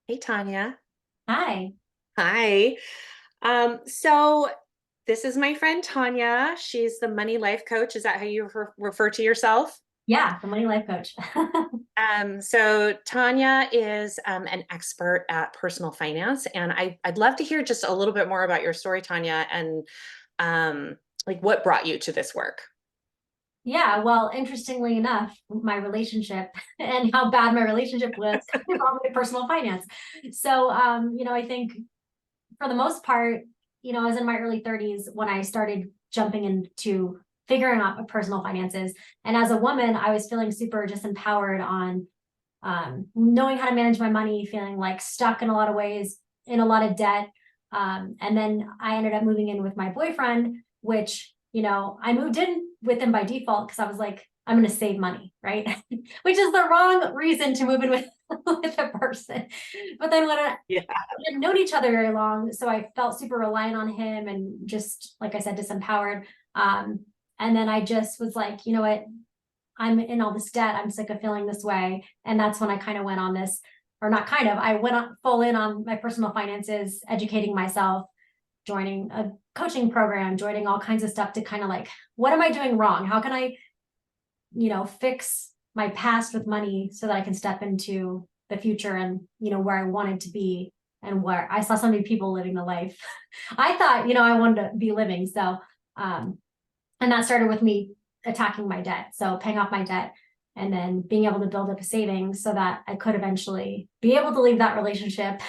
Hey, Tanya. Hi. Hi. So this is my friend Tanya. She's the money life coach. Is that how you refer to yourself? Yeah, the Money Life Coach. So Tanya is an expert at personal finance, and I'd love to hear just a little bit more about your story, Tanya, and like what brought you to this work. Yeah, well, interestingly enough, my relationship and how bad my relationship was kind of involved with personal finance. So, I think for the most part, I was in my early 30s when I started jumping into figuring out my personal finances. And as a woman, I was feeling super just empowered on knowing how to manage my money, feeling like stuck in a lot of ways, in a lot of debt. And then I ended up moving in with my boyfriend, which, I moved in with him by default because I was like, I'm going to save money, right? Which is the wrong reason to move in with, with a person. But then when Yeah. we hadn't known each other very long, so I felt super reliant on him and just, like I said, disempowered. And then I just was like, you know what? I'm in all this debt. I'm sick of feeling this way. And that's when I kind of went on this, or not kind of, I went on full in on my personal finances, educating myself, joining a coaching program, joining all kinds of stuff to kind of like, what am I doing wrong? How can I, fix my past with money so that I can step into the future and, where I wanted to be and where I saw so many people living the life I thought, I wanted to be living. So, um, and that started with me attacking my debt. So paying off my debt and then being able to build up a savings so that I could eventually be able to leave that relationship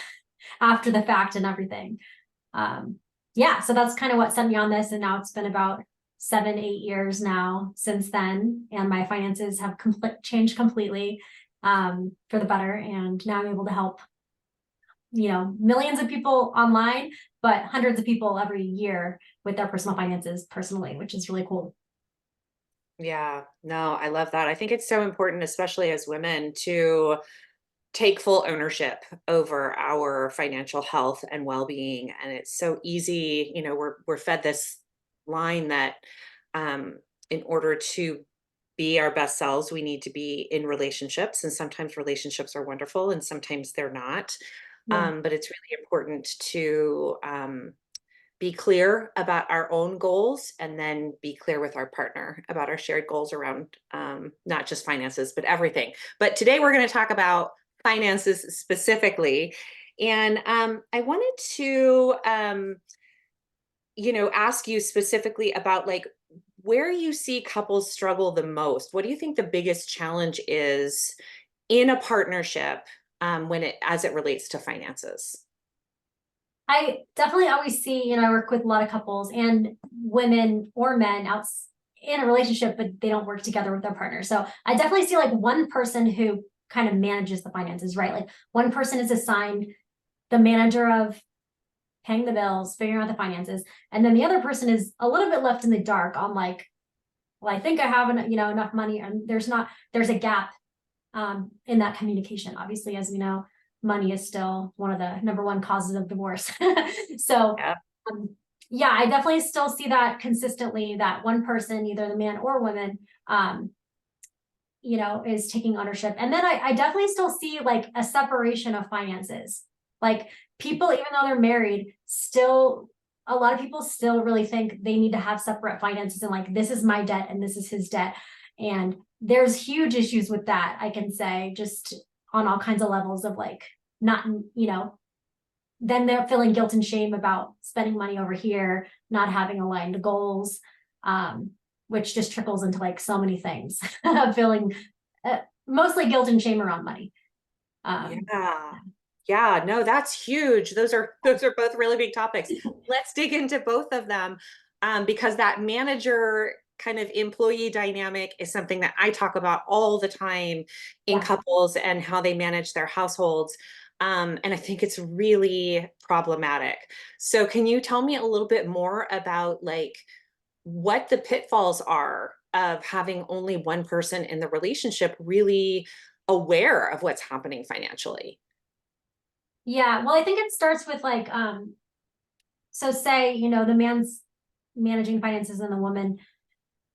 after the fact and everything. Um, yeah, so that's kind of what set me on this. And now it's been about 7, 8 years now since then. And my finances have changed completely for the better. And now I'm able to help, millions of people online, but hundreds of people every year with their personal finances personally, which is really cool. Yeah, no, I love that. I think it's so important, especially as women, to take full ownership over our financial health and well-being. And it's so easy, we're fed this line that um, in order to be our best selves, we need to be in relationships. And sometimes relationships are wonderful and sometimes they're not. Yeah. But it's really important to be clear about our own goals and then be clear with our partner about our shared goals around not just finances, but everything. But today we're going to talk about finances specifically. And I wanted to, ask you specifically about like where you see couples struggle the most. What do you think the biggest challenge is in a partnership as it relates to finances? I definitely always see, I work with a lot of couples and women or men out in a relationship, but they don't work together with their partner. So I definitely see like one person who kind of manages the finances, right? Like one person is assigned the manager of paying the bills, figuring out the finances, and then the other person is a little bit left in the dark on like, well, I think I have enough money, and there's a gap in that communication. Obviously, as we know, money is still one of the number one causes of divorce. So, Yeah. um, yeah, I definitely still see that consistently, that one person, either the man or woman, is taking ownership. And then I definitely still see like a separation of finances. Like people, even though they're married, still a lot of people still really think they need to have separate finances and like this is my debt and this is his debt. And there's huge issues with that, I can say, just on all kinds of levels of like not, then they're feeling guilt and shame about spending money over here, not having aligned goals, um, which just trickles into like so many things, feeling mostly guilt and shame around money. Um, Yeah. Yeah, no, that's huge. Those are both really big topics. Let's dig into both of them because that manager kind of employee dynamic is something that I talk about all the time in yeah. couples and how they manage their households. And I think it's really problematic. So can you tell me a little bit more about like what the pitfalls are of having only one person in the relationship really aware of what's happening financially? Yeah. Well, I think it starts with like, so say, the man's managing finances and the woman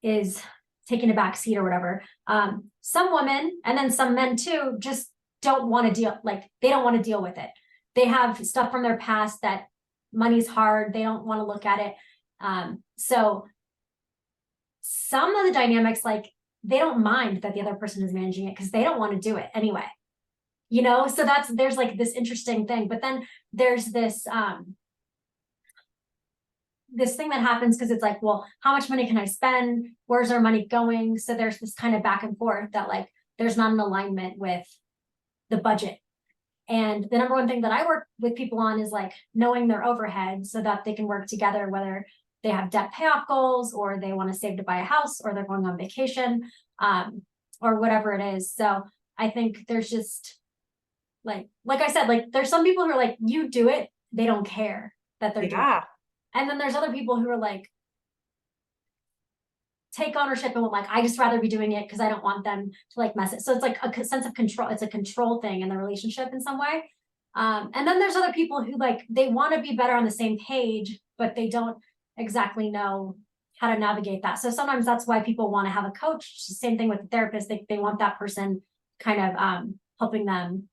is taking a back seat or whatever. Some women and then some men too just don't want to deal, like they don't want to deal with it. They have stuff from their past that money's hard. They don't want to look at it. So some of the dynamics, like they don't mind that the other person is managing it because they don't want to do it anyway. So there's like this interesting thing, but then there's this thing that happens because it's like, well, how much money can I spend? Where's our money going? So there's this kind of back and forth that like there's not an alignment with the budget. And the number one thing that I work with people on is like knowing their overhead so that they can work together, whether they have debt payoff goals or they want to save to buy a house or they're going on vacation, or whatever it is. So I think there's just like I said, like there's some people who are like, you do it, they don't care that they're doing it. Yeah. And then there's other people who are like, take ownership and like, I just rather be doing it because I don't want them to like mess it. So it's like a sense of control. It's a control thing in the relationship in some way. And then there's other people who like, they want to be better on the same page, but they don't exactly know how to navigate that. So sometimes that's why people want to have a coach. Same thing with the therapist. They want that person kind of helping them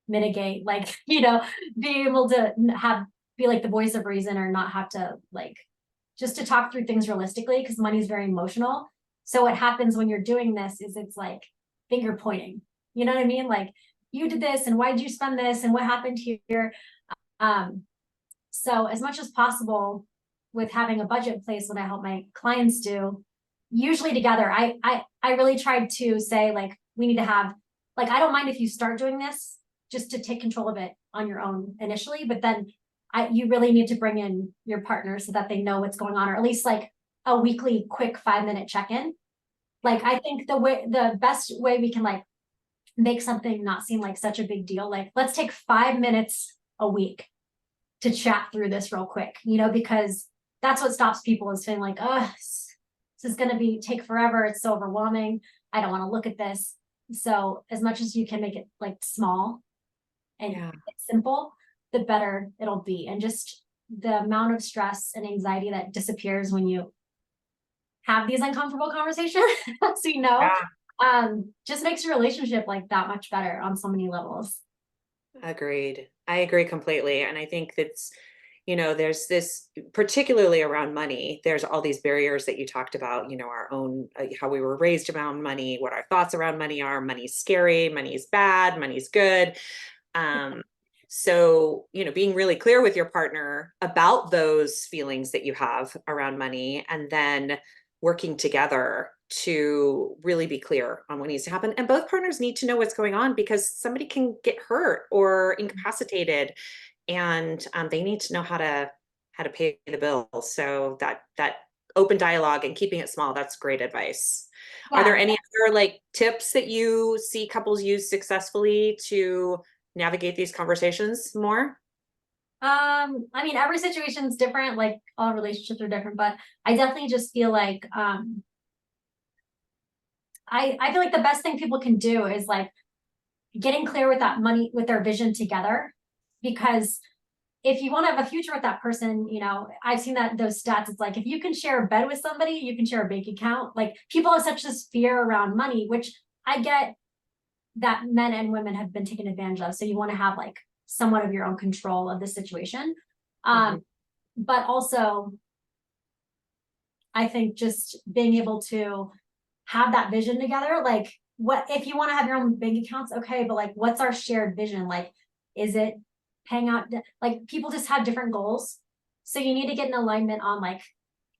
mitigate, like, being able to be like the voice of reason or not have to like just to talk through things realistically because money is very emotional. So what happens when you're doing this is it's like finger pointing. You know what I mean? Like you did this and why did you spend this and what happened here? So as much as possible with having a budget in place, what I help my clients do, usually together, I really tried to say like, we need to have, like, I don't mind if you start doing this just to take control of it on your own initially, but then you really need to bring in your partner so that they know what's going on, or at least like a weekly quick 5-minute check-in. Like, I think the best way we can like make something not seem like such a big deal, like let's take 5 minutes a week to chat through this real quick, because that's what stops people is feeling like, oh, this is going to take forever. It's so overwhelming. I don't want to look at this. So as much as you can make it like small and simple, the better it'll be. And just the amount of stress and anxiety that disappears when you have these uncomfortable conversations, just makes your relationship like that much better on so many levels. Agreed. I agree completely. And I think that's, there's this, particularly around money, there's all these barriers that you talked about, our own, how we were raised around money, what our thoughts around money are. Money's scary, money's bad, money's good. So, being really clear with your partner about those feelings that you have around money, and then working together to really be clear on what needs to happen. And both partners need to know what's going on because somebody can get hurt or incapacitated, and they need to know how to pay the bills. So that open dialogue and keeping it small, that's great advice. Are there any other like tips that you see couples use successfully to navigate these conversations more? I mean, every situation is different, like all relationships are different, but I definitely just feel like I feel like the best thing people can do is like getting clear with that money, with their vision together. Because if you want to have a future with that person, I've seen that those stats, it's like if you can share a bed with somebody, you can share a bank account. Like people have such this fear around money, which I get that men and women have been taken advantage of. So you want to have like somewhat of your own control of the situation. But also I think just being able to have that vision together, like what if you want to have your own bank accounts, okay, but like what's our shared vision? Like, is it paying out, like people just have different goals. So you need to get an alignment on like,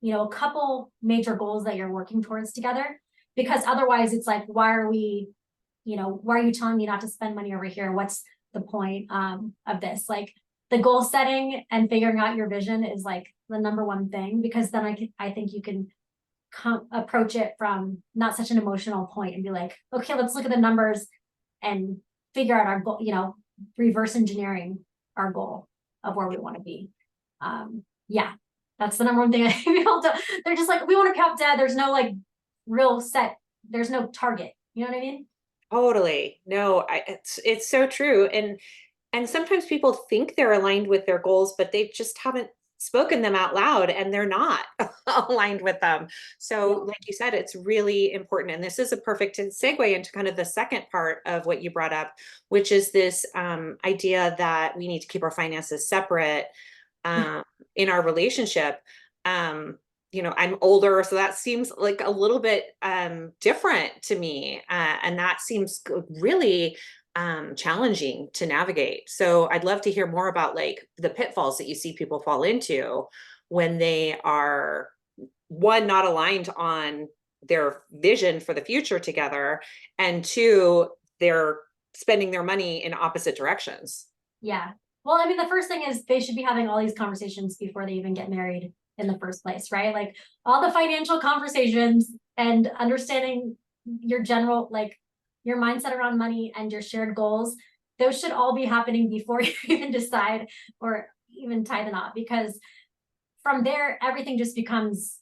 a couple major goals that you're working towards together, because otherwise it's like, why are you telling me not to spend money over here? What's the point of this? Like the goal setting and figuring out your vision is like the number one thing, because then I think you can approach it from not such an emotional point and be like, okay, let's look at the numbers and figure out our goal, reverse engineering our goal of where we want to be. That's the number one thing I think people do. They're just like, we want to pay off debt. There's no like real set, there's no target. You know what I mean? Totally. No, it's so true. And sometimes people think they're aligned with their goals, but they just haven't spoken them out loud and they're not aligned with them. So, Yeah. like you said, it's really important. And this is a perfect segue into kind of the second part of what you brought up, which is this idea that we need to keep our finances separate um, in our relationship. Um, I'm older, so that seems like a little bit different to me. And that seems really challenging to navigate. So I'd love to hear more about like the pitfalls that you see people fall into when they are one, not aligned on their vision for the future together, and two, they're spending their money in opposite directions. Yeah. Well, I mean, the first thing is they should be having all these conversations before they even get married in the first place, right? Like all the financial conversations and understanding your general, like your mindset around money and your shared goals, those should all be happening before you even decide or even tie the knot, because from there, everything just becomes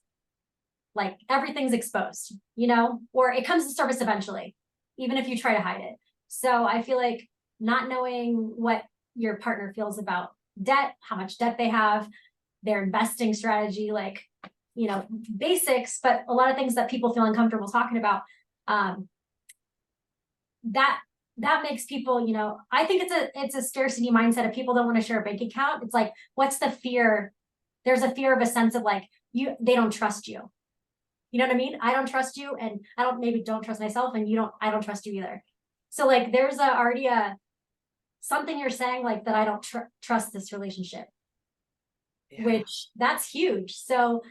like everything's exposed, or it comes to surface eventually, even if you try to hide it. So I feel like not knowing what your partner feels about debt, how much debt they have, their investing strategy, like, basics, but a lot of things that people feel uncomfortable talking about. Um, that that makes people, I think it's a scarcity mindset. If people don't want to share a bank account, it's like, what's the fear? There's a fear of a sense of like they don't trust you. You know what I mean? I don't trust you, and I don't trust myself, and I don't trust you either. So like there's already something you're saying like that I don't trust this relationship, Yeah. which that's huge. So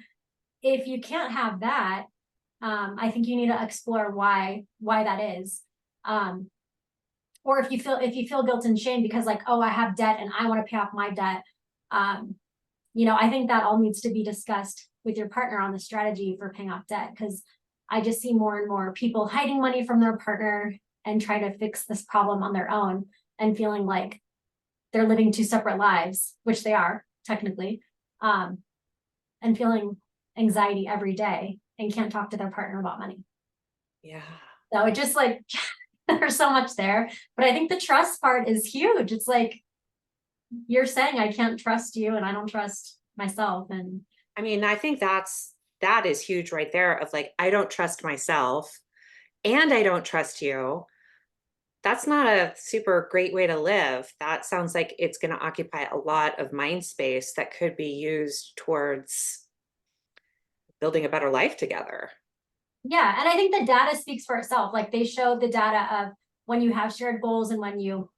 if you can't have that, I think you need to explore why that is. Um, or if you feel guilt and shame because like, oh, I have debt and I want to pay off my debt. Um, I think that all needs to be discussed with your partner on the strategy for paying off debt, because I just see more and more people hiding money from their partner and trying to fix this problem on their own and feeling like they're living two separate lives, which they are technically, and feeling anxiety every day and can't talk to their partner about money. Yeah. So it just like there's so much there, but I think the trust part is huge. It's like you're saying I can't trust you and I don't trust myself. And I mean, I think that is huge right there of like, I don't trust myself and I don't trust you. That's not a super great way to live. That sounds like it's going to occupy a lot of mind space that could be used towards building a better life together. yeah, and I think the data speaks for itself. Like they show the data of when you have shared goals and when you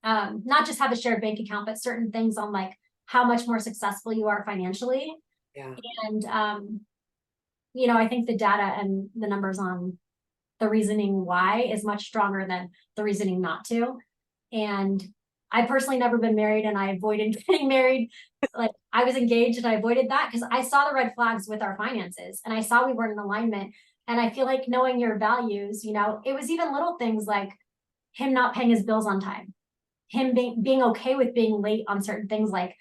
not just have a shared bank account, but certain things on like how much more successful you are financially. Yeah. And I think the data and the numbers on the reasoning why is much stronger than the reasoning not to. And I personally never been married and I avoided getting married. Like I was engaged and I avoided that because I saw the red flags with our finances and I saw we weren't in alignment. And I feel like knowing your values, it was even little things like him not paying his bills on time, him being okay with being late on certain things like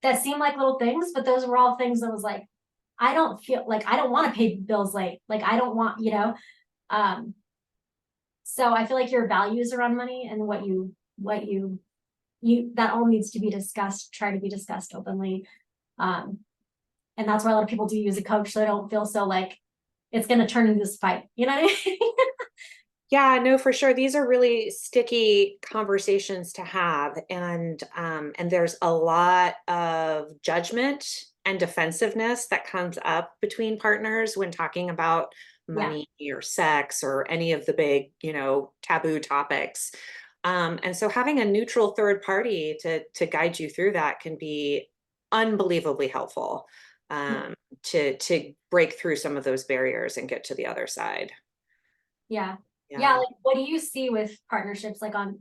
that seemed like little things, but those were all things that was like, I don't feel like I don't want to pay bills late. Like I don't want, um, so I feel like your values around money and what you that all needs to be discussed, try to be discussed openly. Um, and that's why a lot of people do use a coach so they don't feel so like it's gonna turn into this fight. You know what I mean? Yeah, no, for sure. These are really sticky conversations to have, and there's a lot of judgment and defensiveness that comes up between partners when talking about Yeah. money or sex or any of the big, taboo topics. And so having a neutral third party to guide you through that can be unbelievably helpful to break through some of those barriers and get to the other side. Yeah. Yeah. Yeah. Like what do you see with partnerships like on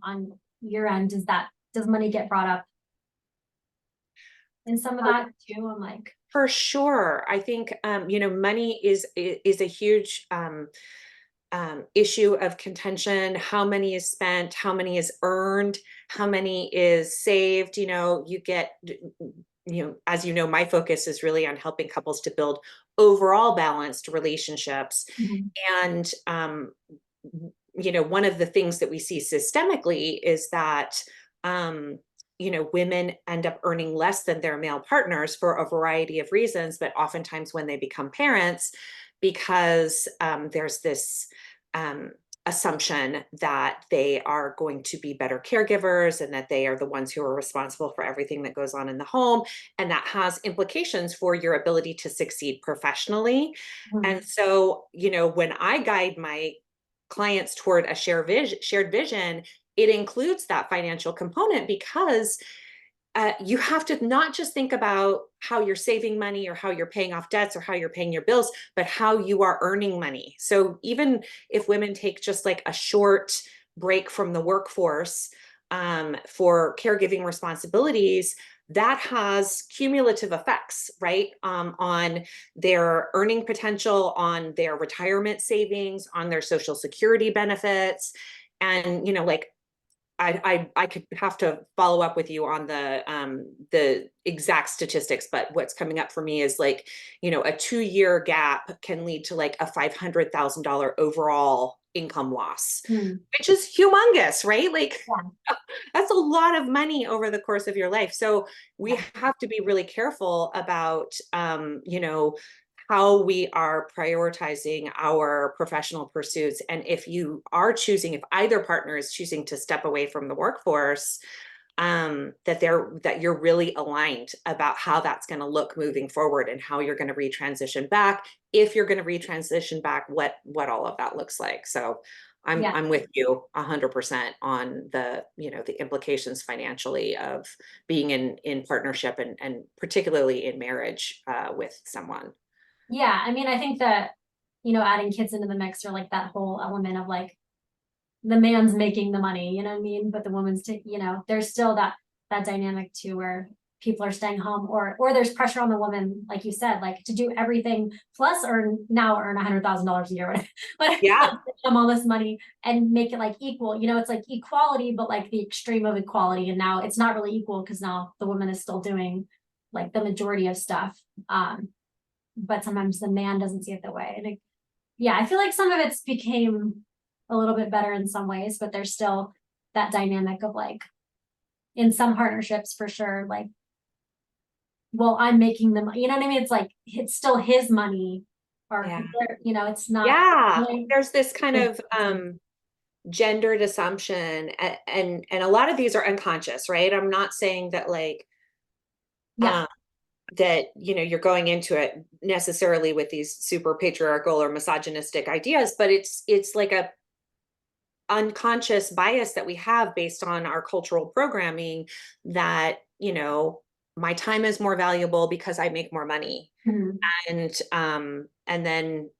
your end? Does money get brought up in some of that too? I'm like, For sure. I think money is a huge issue of contention. How many is spent, how many is earned, how many is saved. You get, as you know, my focus is really on helping couples to build overall balanced relationships. mhm. And one of the things that we see systemically is that women end up earning less than their male partners for a variety of reasons, but oftentimes when they become parents, because there's this um, assumption that they are going to be better caregivers and that they are the ones who are responsible for everything that goes on in the home. And that has implications for your ability to succeed professionally. Mhm. And so, when I guide my clients toward a shared vision, it includes that financial component because you have to not just think about how you're saving money or how you're paying off debts or how you're paying your bills, but how you are earning money. So even if women take just like a short break from the workforce for caregiving responsibilities, that has cumulative effects, right? On their earning potential, on their retirement savings, on their social security benefits. And, like I could have to follow up with you on the exact statistics, but what's coming up for me is like, a 2-year gap can lead to like a $500,000 overall income loss, Mhm. which is humongous, right? Like Yeah, that's a lot of money over the course of your life. So we yeah, have to be really careful about, how we are prioritizing our professional pursuits. And if either partner is choosing to step away from the workforce, that you're really aligned about how that's going to look moving forward and how you're going to retransition back. If you're going to retransition back, what all of that looks like. So yeah. I'm with you 100% on the implications financially of being in partnership and particularly in marriage with someone. Yeah, I mean, I think that, adding kids into the mix, or like that whole element of like the man's making the money, you know what I mean? But the woman's there's still that dynamic too, where people are staying home, or there's pressure on the woman, like you said, like to do everything plus earn $100,000 a year, but Yeah. all this money and make it like equal. It's like equality, but like the extreme of equality. And now it's not really equal because now the woman is still doing like the majority of stuff. But sometimes the man doesn't see it that way. And yeah, I feel like some of it's became a little bit better in some ways, but there's still that dynamic of like in some partnerships for sure, like, well, I'm making the money, you know what I mean? It's like it's still his money, or Yeah. it's not Yeah. like There's this kind of gendered assumption and a lot of these are unconscious, right? I'm not saying that like yeah, um that you're going into it necessarily with these super patriarchal or misogynistic ideas, but it's like a unconscious bias that we have based on our cultural programming that my time is more valuable because I make more money. mhm, And then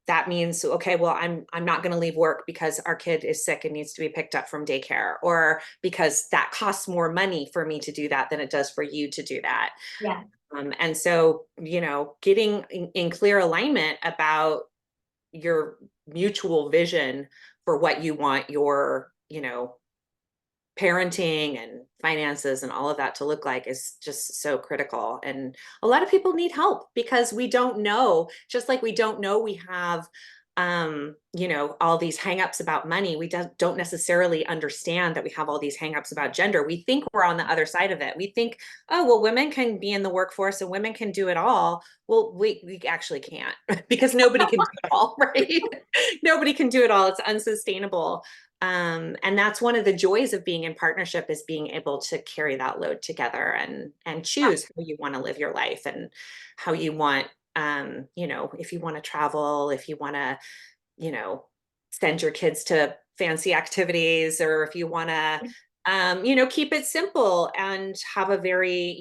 that means, okay, well, I'm not going to leave work because our kid is sick and needs to be picked up from daycare, or because that costs more money for me to do that than it does for you to do that. yeah, And so, getting in clear alignment about your mutual vision for what you want your, parenting and finances and all of that to look like is just so critical. And a lot of people need help because we don't know, just like we don't know we have all these hangups about money. We don't necessarily understand that we have all these hangups about gender. We think we're on the other side of it. We think, oh, well, women can be in the workforce and women can do it all. Well, we actually can't because nobody can do it all, right? Nobody can do it all. It's unsustainable. And that's one of the joys of being in partnership, is being able to carry that load together and choose how you want to live your life and how you want, if you want to travel, if you want to, send your kids to fancy activities, or if you want to, keep it simple and have a very,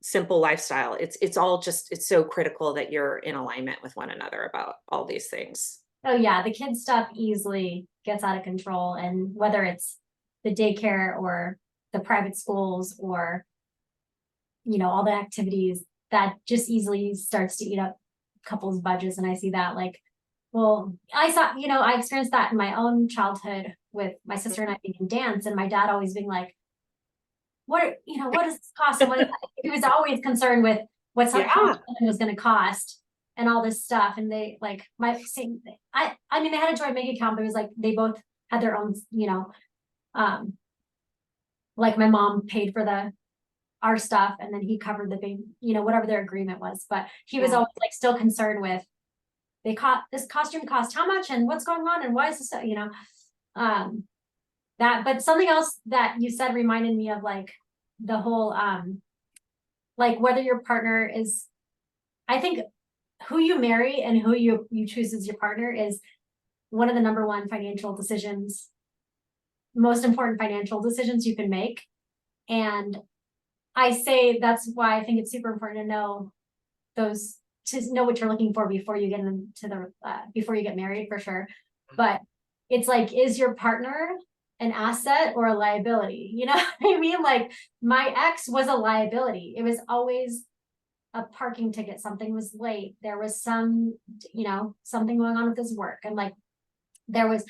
simple lifestyle. It's all just, it's so critical that you're in alignment with one another about all these things. oh yeah, the kid stuff easily gets out of control, and whether it's the daycare or the private schools, or all the activities, that just easily starts to eat up couples' budgets. And I see that, like, well, I experienced that in my own childhood with my sister and I being in dance, and my dad always being like, what does this cost? And he was always concerned with how much Yeah. something was going to cost and all this stuff. And they like I mean, they had a joint bank account, but it was like they both had their own, um, like my mom paid for our stuff and then he covered the big, whatever their agreement was. But he was Yeah. always like still concerned with this costume cost how much and what's going on and why is this, that, but something else that you said reminded me of like the whole, like whether your partner is, I think who you marry and who you choose as your partner is one of the number one financial decisions, most important financial decisions you can make. And I say that's why I think it's super important to know what you're looking for before you get into before you get married, for sure. But it's like, is your partner an asset or a liability? You know what I mean? Like my ex was a liability. It was always a parking ticket. Something was late. There was something going on with his work. And like, it was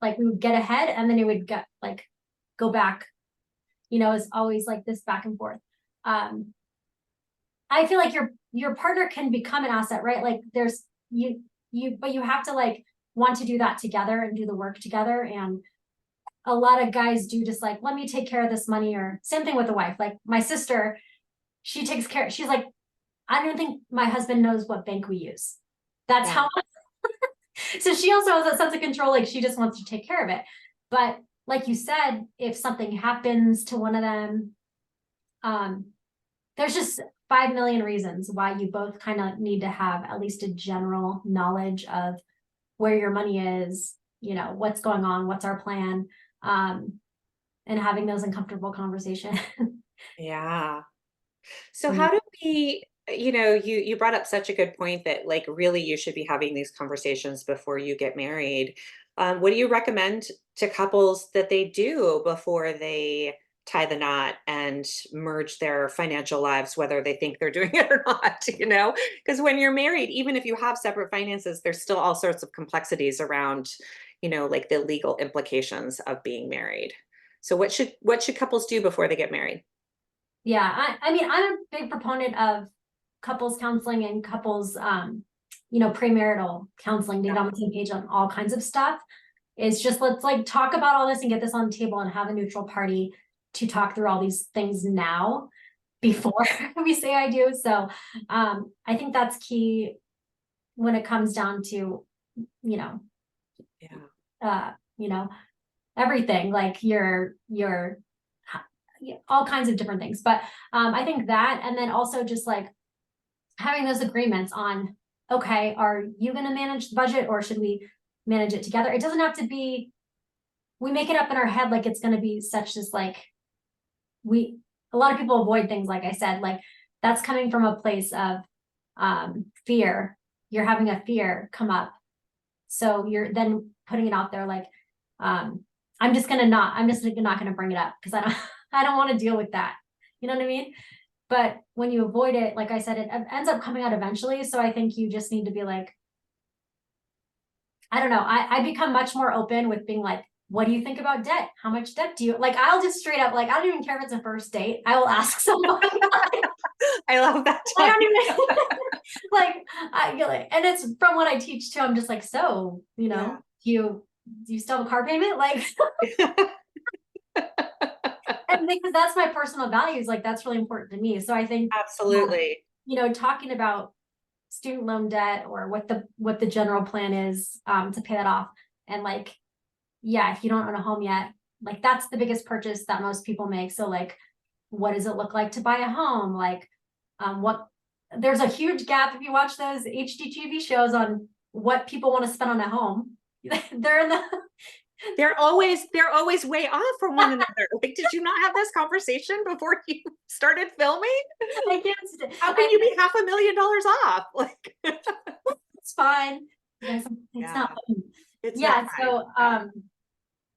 like, we would get ahead and then it would go back, it's always like this back and forth. I feel like your partner can become an asset, right? Like there's but you have to like want to do that together and do the work together. And a lot of guys do just like, let me take care of this money, or same thing with the wife. Like my sister, she takes care. She's like, I don't think my husband knows what bank we use. That's Yeah. how. So she also has that sense of control. Like she just wants to take care of it. But like you said, if something happens to one of them, there's just 5 million reasons why you both kind of need to have at least a general knowledge of where your money is, what's going on, what's our plan, and having those uncomfortable conversations. Yeah. So how do we, you brought up such a good point that like really you should be having these conversations before you get married. What do you recommend to couples that they do before they tie the knot and merge their financial lives, whether they think they're doing it or not, Because when you're married, even if you have separate finances, there's still all sorts of complexities around, like the legal implications of being married. So what should couples do before they get married? Yeah, I mean, I'm a big proponent of couples counseling and couples, premarital counseling to get on the same page on all kinds of stuff. It's just, let's like talk about all this and get this on the table and have a neutral party to talk through all these things now before we say I do. So I think that's key when it comes down to, Yeah. uh, you know, everything, like your all kinds of different things. But I think that, and then also just like having those agreements on, okay, are you going to manage the budget or should we manage it together? It doesn't have to be, we make it up in our head like it's going to be such as like, a lot of people avoid things, like I said, like that's coming from a place of fear. You're having a fear come up. So you're then putting it out there like, I'm just not gonna bring it up because I don't want to deal with that. You know what I mean? But when you avoid it, like I said, it ends up coming out eventually. So I think you just need to be like, I don't know. I become much more open with being like, what do you think about debt? How much debt do you like? I'll just straight up, like, I don't even care if it's a first date. I will ask someone. I love that. I don't even like, and it's from what I teach too. I'm just like, so, Yeah. do you still have a car payment? Like, and because that's my personal values, like that's really important to me. So I think, Absolutely. talking about student loan debt or what the general plan is to pay that off, and like, yeah, if you don't own a home yet, like that's the biggest purchase that most people make. So like, what does it look like to buy a home? Like, what there's a huge gap if you watch those HGTV shows on what people want to spend on a home. They're in the They're always way off from one another. Like, did you not have this conversation before you started filming? I can't. How can you be $500,000 off? Like, It's fine. It's yeah, not fun. it's Yeah. not fine. So,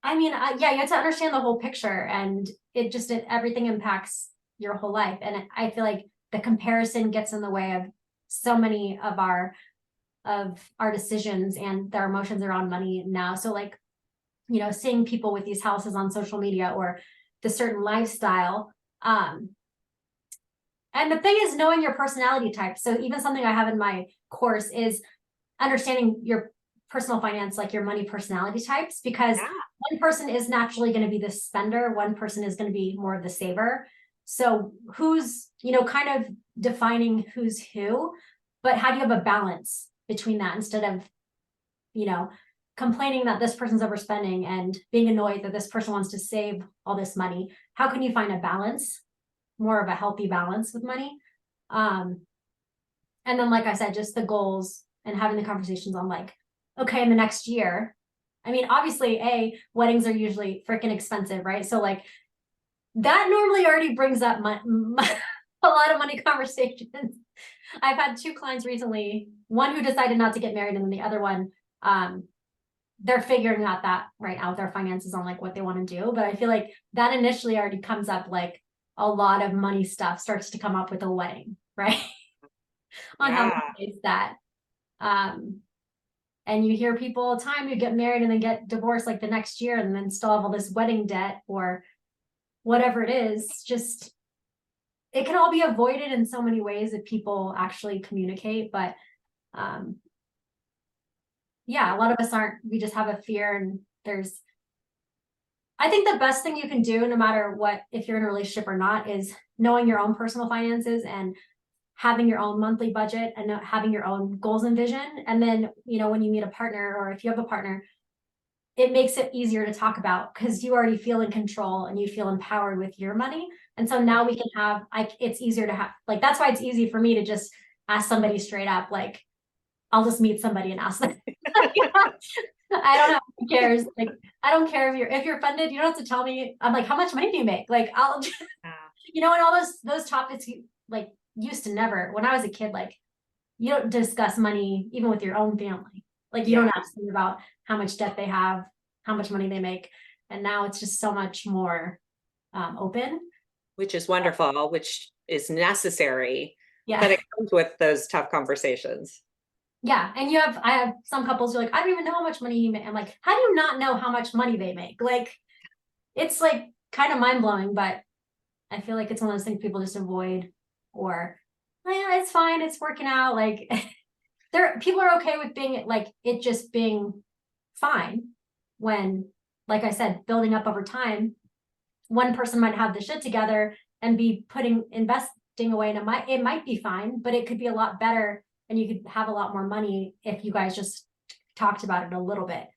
I mean, yeah, you have to understand the whole picture, and everything impacts your whole life. And I feel like the comparison gets in the way of so many of our decisions and their emotions around money now. So like, seeing people with these houses on social media or the certain lifestyle. And the thing is knowing your personality type. So even something I have in my course is understanding your personal finance, like your money personality types, because Yeah. one person is naturally going to be the spender, one person is going to be more of the saver. So who's, kind of defining who's who, but how do you have a balance between that instead of, you know, complaining that this person's overspending and being annoyed that this person wants to save all this money? How can you find a balance, more of a healthy balance with money? And then, like I said, just the goals and having the conversations on like, okay, in the next year. I mean, obviously, weddings are usually freaking expensive, right? So like that normally already brings up a lot of money conversations. I've had two clients recently, one who decided not to get married, and then the other one, they're figuring out that right now with their finances on like what they want to do. But I feel like that initially already comes up, like a lot of money stuff starts to come up with a wedding, right? On how Yeah. much is that. And you hear people all the time who get married and then get divorced like the next year and then still have all this wedding debt or whatever it is. Just, it can all be avoided in so many ways if people actually communicate. But yeah, a lot of us aren't, we just have a fear. And I think the best thing you can do, no matter what, if you're in a relationship or not, is knowing your own personal finances and having your own monthly budget and having your own goals and vision. And then, when you meet a partner or if you have a partner, it makes it easier to talk about because you already feel in control and you feel empowered with your money. And so now we can have, like, it's easier to have, like, that's why it's easy for me to just ask somebody straight up. Like, I'll just meet somebody and ask them. I don't know who cares. Like, I don't care if you're offended, you don't have to tell me. I'm like, how much money do you make? Like, I'll, and all those topics, like, used to never, when I was a kid, like, you don't discuss money even with your own family. Like, you Yeah. don't ask them about how much debt they have, how much money they make. And now it's just so much more open. Which is wonderful, which is necessary, Yeah. but it comes with those tough conversations. Yeah. And I have some couples who are like, I don't even know how much money you make. I'm like, how do you not know how much money they make? Like, it's like kind of mind blowing, but I feel like it's one of those things people just avoid, or, yeah, it's fine, it's working out. Like, people are okay with being like it just being fine when, like I said, building up over time, one person might have the shit together and be investing away, and it might be fine, but it could be a lot better and you could have a lot more money if you guys just talked about it a little bit.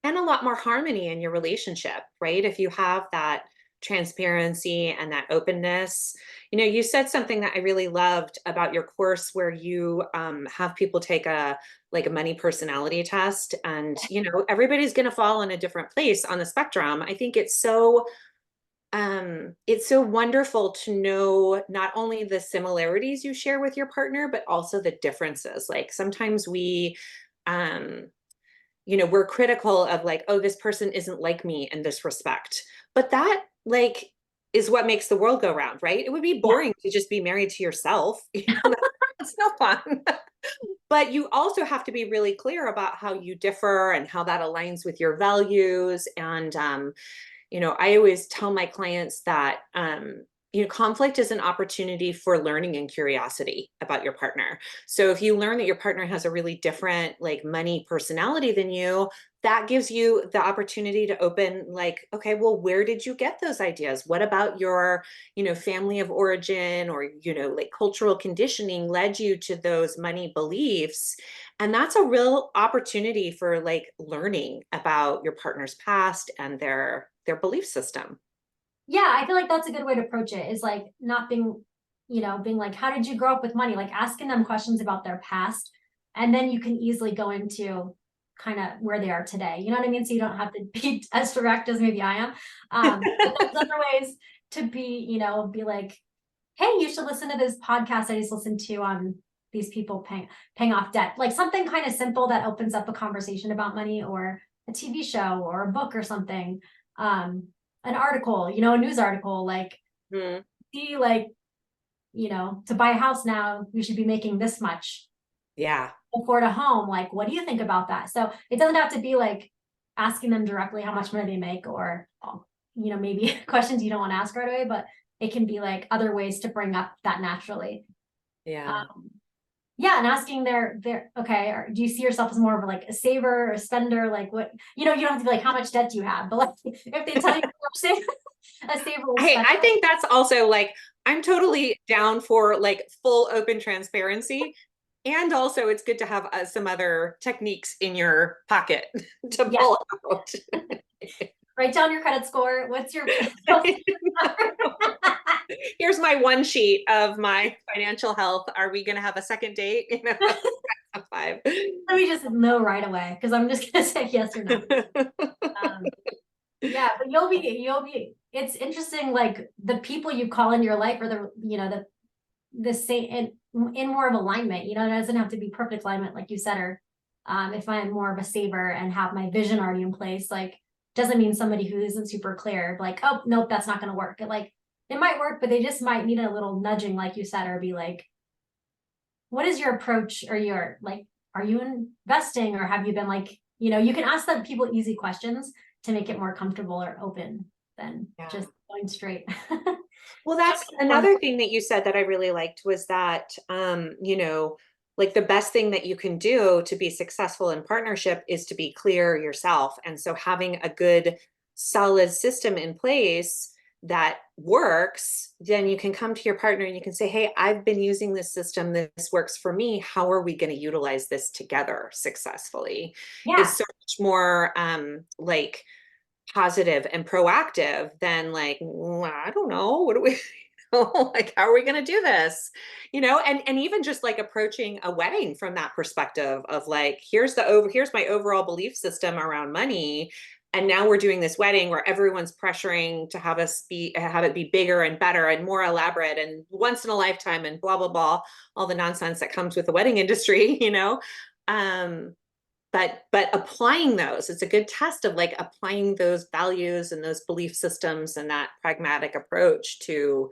And a lot more harmony in your relationship, right? If you have that transparency and that openness. You said something that I really loved about your course where you have people take a money personality test, and everybody's going to fall in a different place on the spectrum. I think it's so wonderful to know not only the similarities you share with your partner, but also the differences. Like sometimes um, we're critical of like, oh, this person isn't like me in this respect. But that is what makes the world go round, right? It would be Yeah. boring to just be married to yourself. It's no fun. But you also have to be really clear about how you differ and how that aligns with your values. And I always tell my clients that conflict is an opportunity for learning and curiosity about your partner. So if you learn that your partner has a really different money personality than you, that gives you the opportunity to open okay, well, where did you get those ideas? What about your family of origin or cultural conditioning led you to those money beliefs? And that's a real opportunity for learning about your partner's past and their belief system. Yeah, I feel like that's a good way to approach it, is like not being like, how did you grow up with money? Like asking them questions about their past. And then you can easily go into kind of where they are today. You know what I mean? So you don't have to be as direct as maybe I am. But there's other ways to be like, hey, you should listen to this podcast I just listened to on these people paying off debt. Like something kind of simple that opens up a conversation about money, or a TV show or a book or something. An article, a news article, like, Hmm. see, like, to buy a house now, we should be making this much. Yeah. Afford a home. Like, what do you think about that? So it doesn't have to be like asking them directly how much money they make, or, maybe questions you don't want to ask right away, but it can be like other ways to bring up that naturally. Yeah. Um, Yeah, and asking okay, do you see yourself as more of like a saver or a spender? Like what, you know, you don't have to be like, how much debt do you have? But like if they tell you a saver or Hey, spender. I think that's also like, I'm totally down for like full open transparency. And also, it's good to have some other techniques in your pocket to Yeah, pull out. write down your credit score. What's your Here's my one sheet of my financial health. Are we going to have a second date? You know, five. Let me just know right away because I'm just gonna say yes or no. Um, yeah, but it's interesting, like the people you call in your life or the same in more of alignment, you know, it doesn't have to be perfect alignment, like you said, or if I'm more of a saver and have my vision already in place, like doesn't mean somebody who isn't super clear, like, oh nope, that's not gonna work. It might work, but they just might need a little nudging, like you said, or be like, what is your approach or your like, are you investing or have you been like, you know, you can ask them people easy questions to make it more comfortable or open than Yeah. just going straight. Well, that's another thing that you said that I really liked was that, like the best thing that you can do to be successful in partnership is to be clear yourself. And so having a good, solid system in place that works, then you can come to your partner and you can say, hey, I've been using this system. This works for me. How are we going to utilize this together successfly? Yeah. Is so much more like positive and proactive than like, I don't know, what do we like, how are we going to do this? And even just like approaching a wedding from that perspective of like, here's my overall belief system around money. And now we're doing this wedding where everyone's pressuring to have it be bigger and better and more elaborate and once in a lifetime and blah, blah, blah, all the nonsense that comes with the wedding industry, Um, but applying those, it's a good test of like applying those values and those belief systems and that pragmatic approach to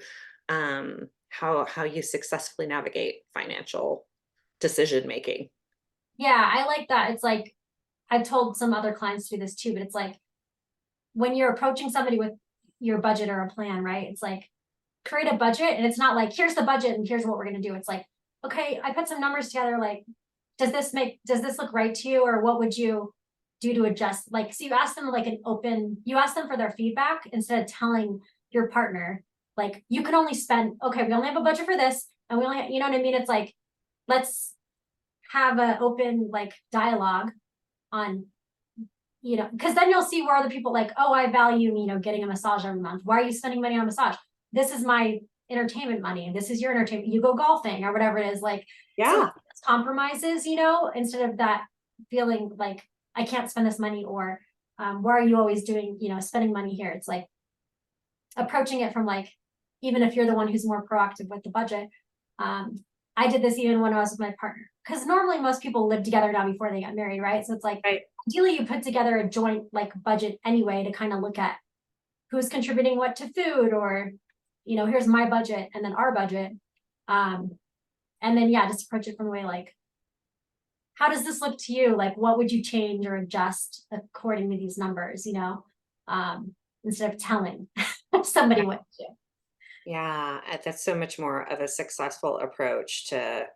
how you successfully navigate financial decision making. Yeah, I like that. It's like I've told some other clients to do this too, but it's like when you're approaching somebody with your budget or a plan, right? It's like create a budget and it's not like here's the budget and here's what we're going to do. It's like, okay, I put some numbers together, like does this look right to you, or what would you do to adjust? Like, so you ask them like you ask them for their feedback instead of telling your partner like you can only spend, okay, we only have a budget for this and we only, you know what I mean? It's like let's have an open like dialogue on, you know, because then you'll see where other people like, oh, I value, you know, getting a massage every month. Why are you spending money on massage? This is my entertainment money, and this is your entertainment. You go golfing or whatever it is. Like, so Yeah. compromises, you know, instead of that feeling like I can't spend this money, or why are you always doing, you know, spending money here? It's like approaching it from like, even if you're the one who's more proactive with the budget. Um, I did this even when I was with my partner, because normally most people live together now before they get married, right? So it's like Right. ideally you put together a joint like budget anyway to kind of look at who's contributing what to food, or you know, here's my budget and then our budget. Um, and then yeah, just approach it from the way like, how does this look to you? Like what would you change or adjust according to these numbers, you know? Instead of telling somebody what to do. Yeah, that's so much more of a successful approach to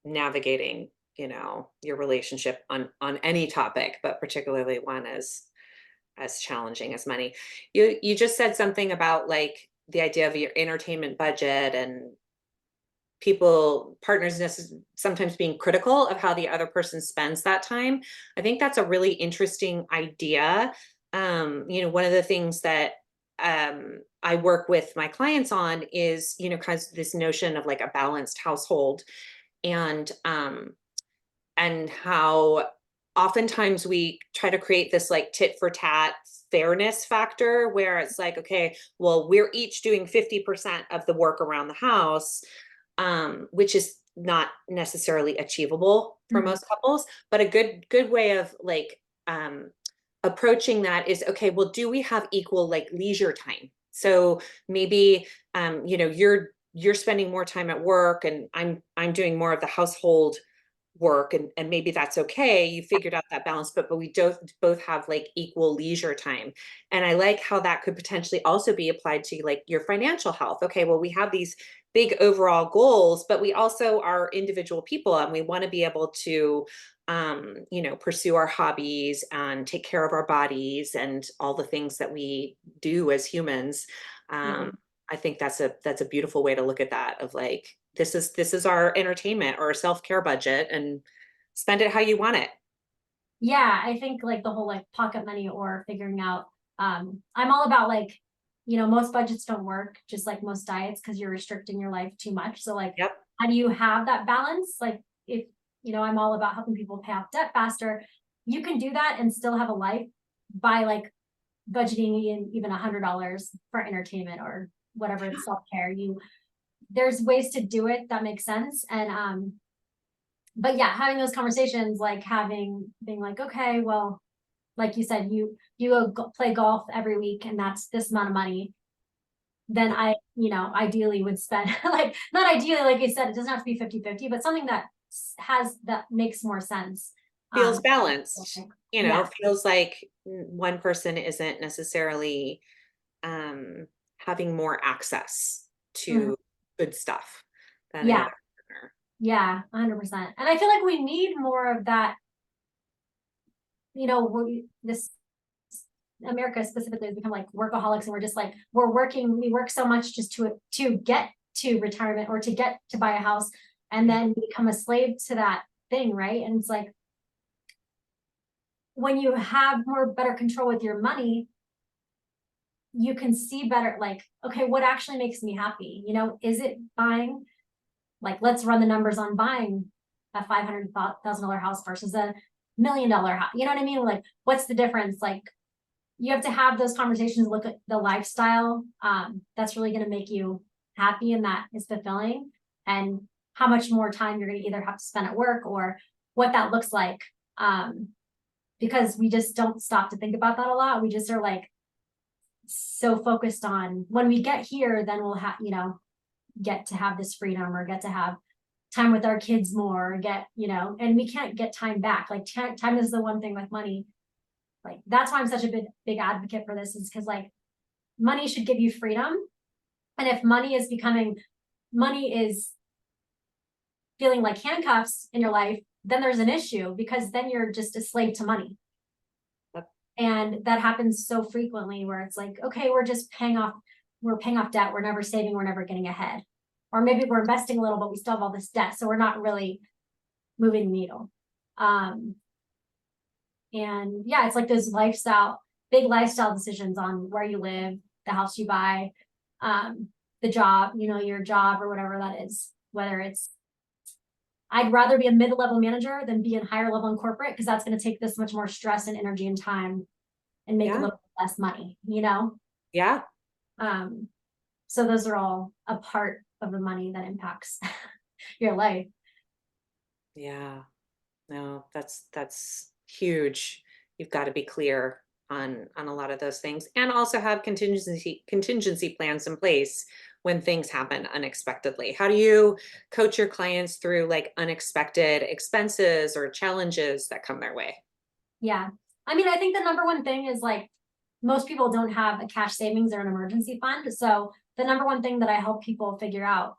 navigating, your relationship on any topic, but particularly one as challenging as money. You just said something about like the idea of your entertainment budget and partners sometimes being critical of how the other person spends that time. I think that's a really interesting idea. One of the things that I work with my clients on is, kind of this notion of like a balanced household and how oftentimes we try to create this like tit for tat fairness factor where it's like, okay, well, we're each doing 50% of the work around the house, which is not necessarily achievable for Mhm. most couples, but a good way of like approaching that is, okay, well, do we have equal like leisure time? So maybe you're spending more time at work and I'm doing more of the household work, and maybe that's okay. You figured out that balance, but we both have like equal leisure time. And I like how that could potentially also be applied to like your financial health. Okay, well, we have these big overall goals, but we also are individual people and we want to be able to pursue our hobbies and take care of our bodies and all the things that we do as humans. Yeah. Um, I think that's a beautiful way to look at that of like this is our entertainment or self-care budget and spend it how you want it. Yeah, I think like the whole like pocket money or figuring out, I'm all about like, most budgets don't work, just like most diets, because you're restricting your life too much. So like, Yep. how do you have that balance? Like if, I'm all about helping people pay off debt faster. You can do that and still have a life by like budgeting in even $100 for entertainment or whatever it's self-care. There's ways to do it that make sense. And but yeah, having those conversations, like being like, okay, well, like you said, you play golf every week and that's this amount of money. Then ideally would spend like, not ideally, like you said, it doesn't have to be 50-50, but something that makes more sense. Feels Um, balanced, yeah. feels like one person isn't necessarily having more access Mhm. to good stuff than the Yeah. other partner. Yeah. 100%. And I feel like we need more of that. This America specifically has become like workaholics, and we're just like we work so much just to get to retirement or to get to buy a house, and Yeah. then become a slave to that thing, right? And it's like when you have better control with your money, you can see better, like, okay, what actually makes me happy? Is it buying, like, let's run the numbers on buying a $500,000 house versus $1 million house. You know what I mean? Like, what's the difference? Like, you have to have those conversations, look at the lifestyle that's really going to make you happy and that is fulfilling, and how much more time you're going to either have to spend at work or what that looks like. Because we just don't stop to think about that a lot. We just are like so focused on when we get here, then we'll have, get to have this freedom or get to have time with our kids more, and we can't get time back. Like time is the one thing with money. Like that's why I'm such a big advocate for this, is because like money should give you freedom. And if money is feeling like handcuffs in your life, then there's an issue, because then you're just a slave to money. Yep. And that happens so frequently where it's like, okay, we're paying off debt, we're never saving, we're never getting ahead. Or maybe we're investing a little, but we still have all this debt, so we're not really moving the needle. And yeah, it's like those big lifestyle decisions on where you live, the house you buy, the job, your job or whatever that is. Whether it's, I'd rather be a mid-level manager than be in higher level in corporate, because that's going to take this much more stress and energy and time and make a Yeah. little less money. Yeah. Um, so those are all a part of the money that impacts your life. Yeah. No, that's huge. You've got to be clear on a lot of those things and also have contingency plans in place when things happen unexpectedly. How do you coach your clients through like unexpected expenses or challenges that come their way? Yeah. I mean, I think the number one thing is like most people don't have a cash savings or an emergency fund. So the number one thing that I help people figure out,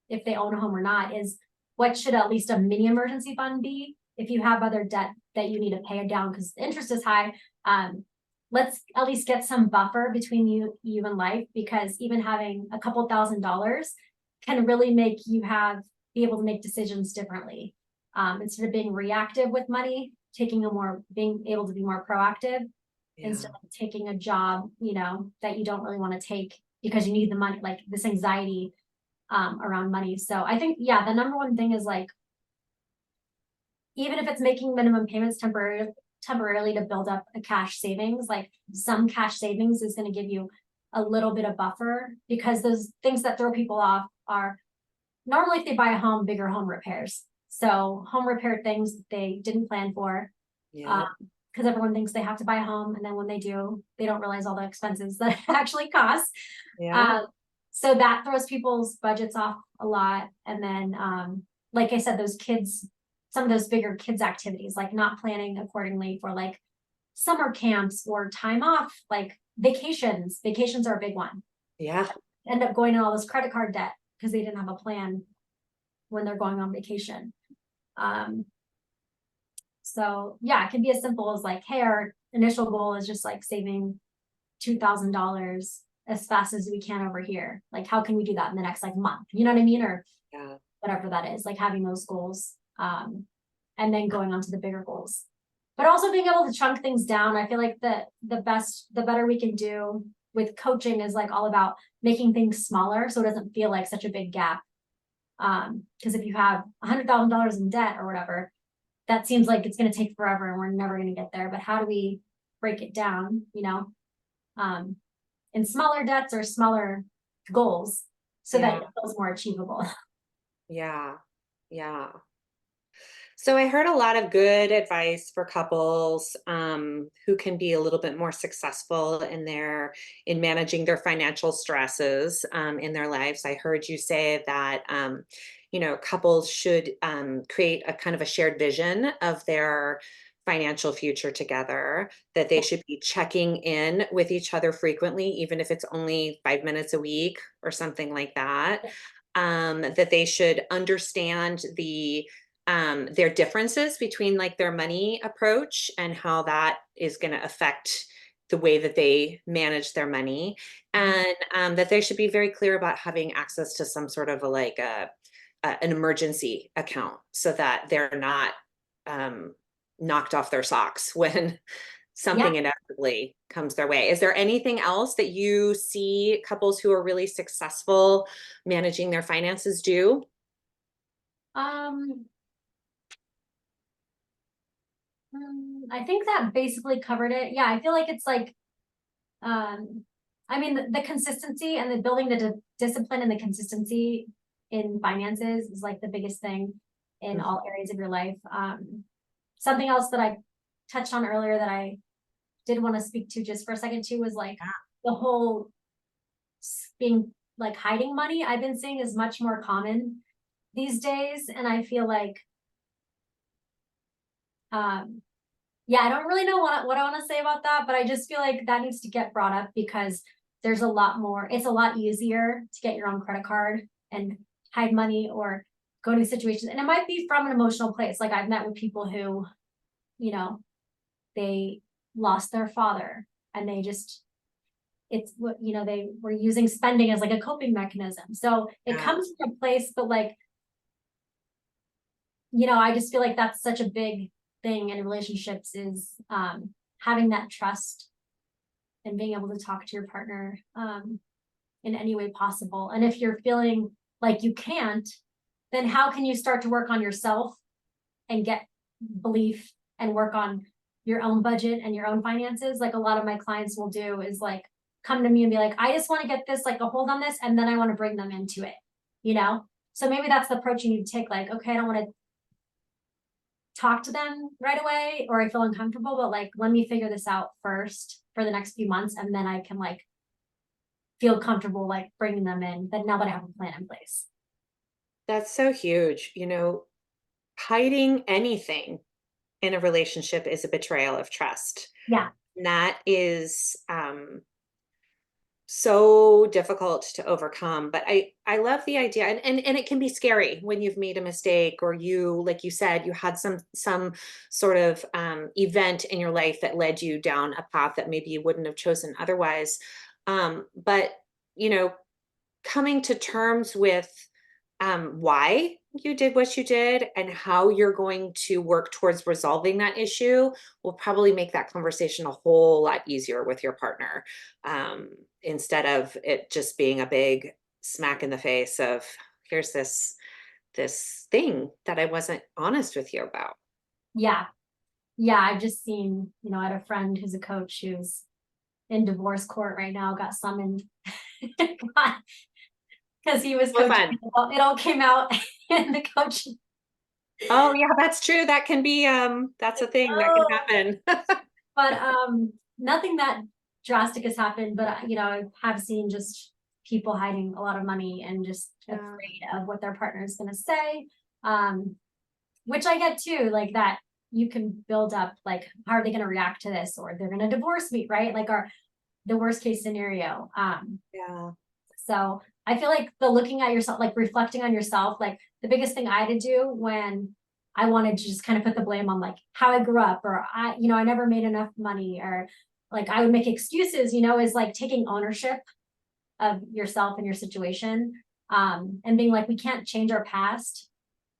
if they own a home or not, is what should at least a mini emergency fund be if you have other debt that you need to pay it down because the interest is high. Let's at least get some buffer between you and life, because even having a couple $1,000s can really make you be able to make decisions differently. Instead of being reactive with money, being able to be more proactive, Yeah. instead of taking a job, that you don't really want to take because you need the money, like this anxiety around money. So I think, yeah, the number one thing is like, even if it's making minimum payments temporarily to build up a cash savings, like some cash savings is going to give you a little bit of buffer, because those things that throw people off are normally, if they buy a home, bigger home repairs. So home repair things they didn't plan for, Yeah. because everyone thinks they have to buy a home, and then when they do, they don't realize all the expenses that it actually costs. Yeah. So that throws people's budgets off a lot. And then, like I said, those kids some of those bigger kids activities, like not planning accordingly for like summer camps or time off, like vacations. Vacations are a big one. Yeah. End up going in all this credit card debt because they didn't have a plan when they're going on vacation. Um, so yeah, it can be as simple as like, hey, our initial goal is just like saving $2,000 as fast as we can over here. Like, how can we do that in the next like month? You know what I mean? Or Yeah. whatever that is, like having those goals, and then going on to the bigger goals. But also being able to chunk things down. I feel like the better we can do with coaching is like all about making things smaller so it doesn't feel like such a big gap. Because if you have $100,000 in debt or whatever, that seems like it's going to take forever and we're never going to get there. But how do we break it down, in smaller debts or smaller goals so that Yeah. it feels more achievable? Yeah. Yeah. So I heard a lot of good advice for couples who can be a little bit more successful in managing their financial stresses in their lives. I heard you say that couples should create a kind of a shared vision of their financial future together, that they Yeah. should be checking in with each other frequently, even if it's only 5 minutes a week or something like that. That they should understand their differences between like their money approach and how that is going to affect the way that they manage their money, and that they should be very clear about having access to some sort of an emergency account so that they're not knocked off their socks when Yeah. something inevitably comes their way. Is there anything else that you see couples who are really successful managing their finances do? Um, I think that basically covered it. Yeah, I feel like it's like, um, I mean, the consistency and the building the discipline and the consistency in finances is like the biggest thing in all areas of your life. Something else that I touched on earlier that I did want to speak to just for a second too was like the whole being like hiding money. I've been seeing is much more common these days, and I feel like, um, yeah, I don't really know what I want to say about that, but I just feel like that needs to get brought up because there's a lot more, it's a lot easier to get your own credit card and hide money or go to situations. And it might be from an emotional place. Like I've met with people who, you know, they lost their father and they just, it's what, they were using spending as like a coping mechanism. So it Yeah. comes from a place, but like, I just feel like that's such a big thing in relationships is having that trust and being able to talk to your partner in any way possible. And if you're feeling like you can't, then how can you start to work on yourself and get belief and work on your own budget and your own finances? Like a lot of my clients will do is like come to me and be like, I just want to get this, like a hold on this, and then I want to bring them into it. So maybe that's the approach you need to take. Like, okay, I don't want to talk to them right away or I feel uncomfortable, but like, let me figure this out first for the next few months. And then I can like feel comfortable, like bringing them in, but now that I have a plan in place. That's so huge. Hiding anything in a relationship is a betrayal of trust. Yeah. And that is so difficult to overcome. But I love the idea. And it can be scary when you've made a mistake or you, like you said, you had some sort of event in your life that led you down a path that maybe you wouldn't have chosen otherwise. But you know, coming to terms with why you did what you did and how you're going to work towards resolving that issue will probably make that conversation a whole lot easier with your partner, instead of it just being a big smack in the face of here's this thing that I wasn't honest with you about. Yeah. Yeah. I've just seen, I had a friend who's a coach who's in divorce court right now, got summoned because he was So coaching. fun. It all came out in the coaching. Oh yeah, that's true. That can be that's a thing that can Oh, happen. but nothing that drastic has happened, but I have seen just people hiding a lot of money and just Yeah. afraid of what their partner is going to say. Um, which I get too, like that you can build up, like, how are they going to react to this? Or they're going to divorce me, right? Like the worst case scenario. Yeah. So I feel like the looking at yourself, like reflecting on yourself, like the biggest thing I had to do when I wanted to just kind of put the blame on like how I grew up, or I never made enough money, or like I would make excuses, is like taking ownership of yourself and your situation. And being like, we can't change our past.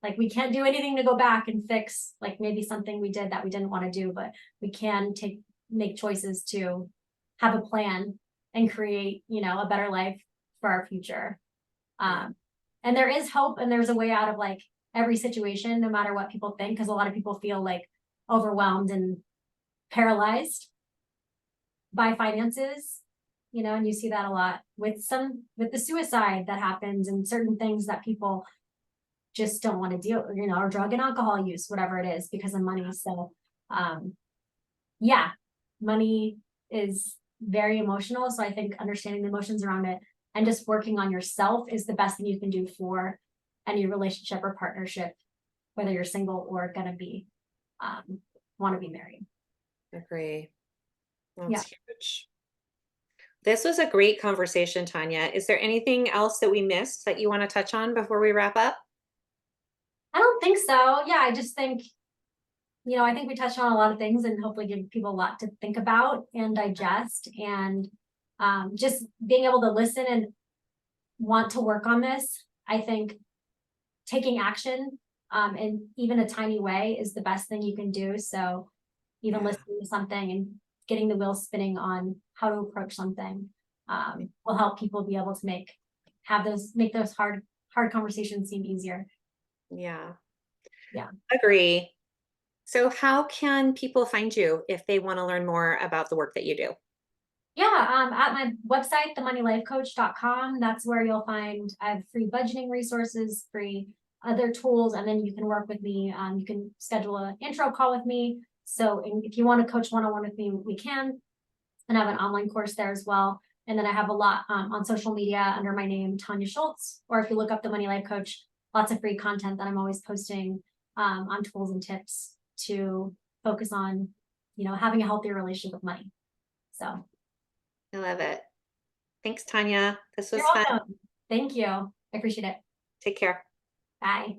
Like we can't do anything to go back and fix like maybe something we did that we didn't want to do, but we can make choices to have a plan and create, a better life for our future. Yeah. And there is hope and there's a way out of like every situation, no matter what people think, because a lot of people feel like overwhelmed and paralyzed by finances, and you see that a lot with the suicide that happens and certain things that people just don't want to deal, or drug and alcohol use, whatever it is, because of money. So, yeah, money is very emotional. So I think understanding the emotions around it and just working on yourself is the best thing you can do for any relationship or partnership, whether you're single or gonna be, want to be married. Agree. Yeah. That's huge. This was a great conversation, Tanya. Is there anything else that we missed that you want to touch on before we wrap up? I don't think so. Yeah, I just think, I think we touched on a lot of things and hopefully give people a lot to think about and digest, and just being able to listen and want to work on this. I think taking action, in even a tiny way is the best thing you can do. So even Yeah. listening to something and getting the wheels spinning on how to approach something, will help people be able to make those hard conversations seem easier. Yeah. Yeah. Agree. So how can people find you if they want to learn more about the work that you do? Yeah, at my website, themoneylifecoach.com, that's where you'll find I have free budgeting resources, free other tools, and then you can work with me. You can schedule an intro call with me. So if you want to coach one-on-one with me, we can. And I have an online course there as well. And then I have a lot on social media under my name, Tawnya Schultz, or if you look up the Money Life Coach, lots of free content that I'm always posting on tools and tips to focus on, having a healthier relationship with money. So I love it. Thanks, Tanya. This you're was fun. welcome. Thank you. I appreciate it. Take care. Bye.